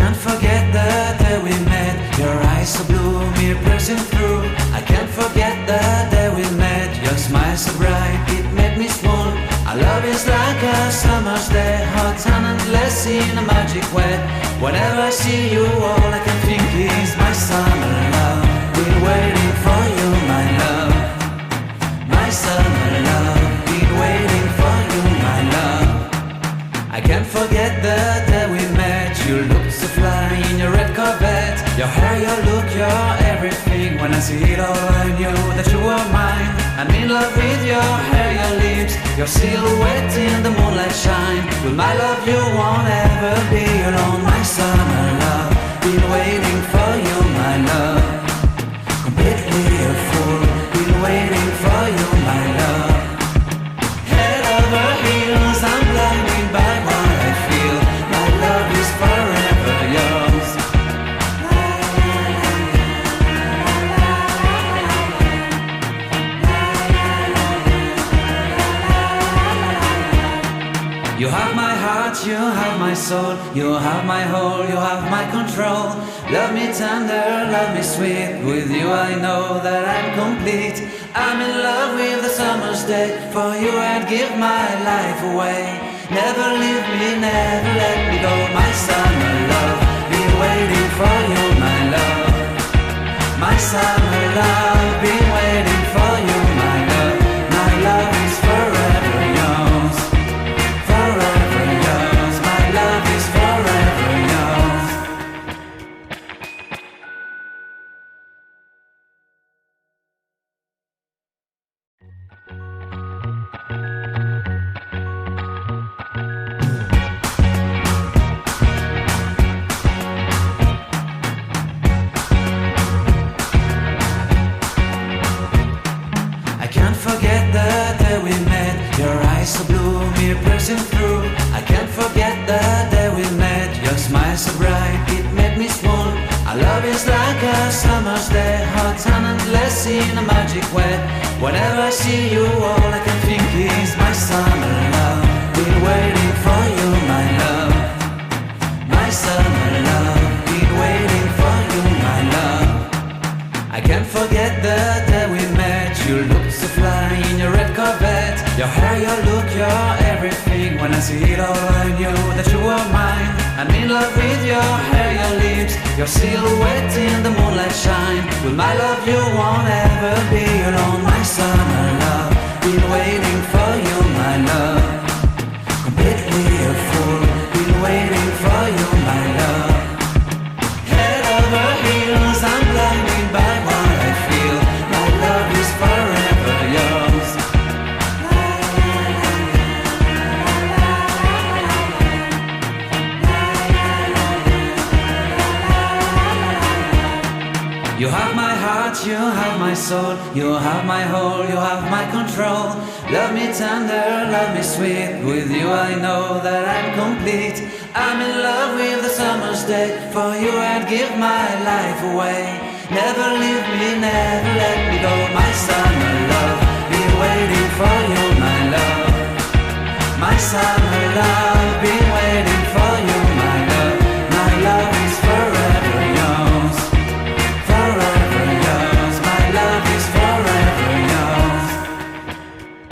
can't forget the day we met. Your eyes so blue, me piercing through. I can't forget the day we met. Your smile so bright, it made me swoon. Our love is like a summer's day, hot and endless in a magic way. Whenever I see you, all I can think is my summer love. Been waiting for you, my love. My summer love. Been waiting for you, my love. I can't forget the day we met. You looked so fly in your red Corvette. Your hair, your look, your everything. When I see it all, I knew that you were mine. I'm in love with your hair, your lips, your silhouette in the moonlight shine. With my love you won't ever be alone. My summer love, been waiting for you, my love. Completely a fool, been waiting for you, my love. Head over heels, I'm blinded by what I feel. My love is forever yours. You have my heart, you have my soul, you have my whole, you have my control. Love me tender, love me sweet. With you I know that I'm complete. I'm in love with the summer's day. For you I'd give my life away. Never leave me, never let me go. My summer love, been waiting for you, my love. My summer love, been waiting for you, my love. My love is forever yours. Forever yours, my love is forever yours. I can't forget the day we met. Your eyes so blue, me piercing through. I can't forget the day we met. Your smile so bright, it made me swoon. Our love is like a summer's day, hot and endless in a magic way. Whenever I see you, all I can think is my summer love. Been waiting for you, my love. My summer love. Been waiting for you, my love. I can't forget the day we met. You looked so fly in your red Corvette. Your hair, your look, your everything. When I see it all, I knew that you were mine. I'm in love with your hair, your lips, your silhouette in the moonlight shine. With my love you won't ever be alone. My summer love, been waiting for you, my love. Completely a fool, been waiting for you, my love. Head over heels, I'm blinded by what I feel. My love is forever yours. You have my heart, you have my soul, you have my whole, you have my control. Love me tender, love me sweet. With you I know that I'm complete. I'm in love with the summer's day. For you I'd give my life away. Never leave me, never let me go. My summer love, been waiting for you, my love. My summer love, been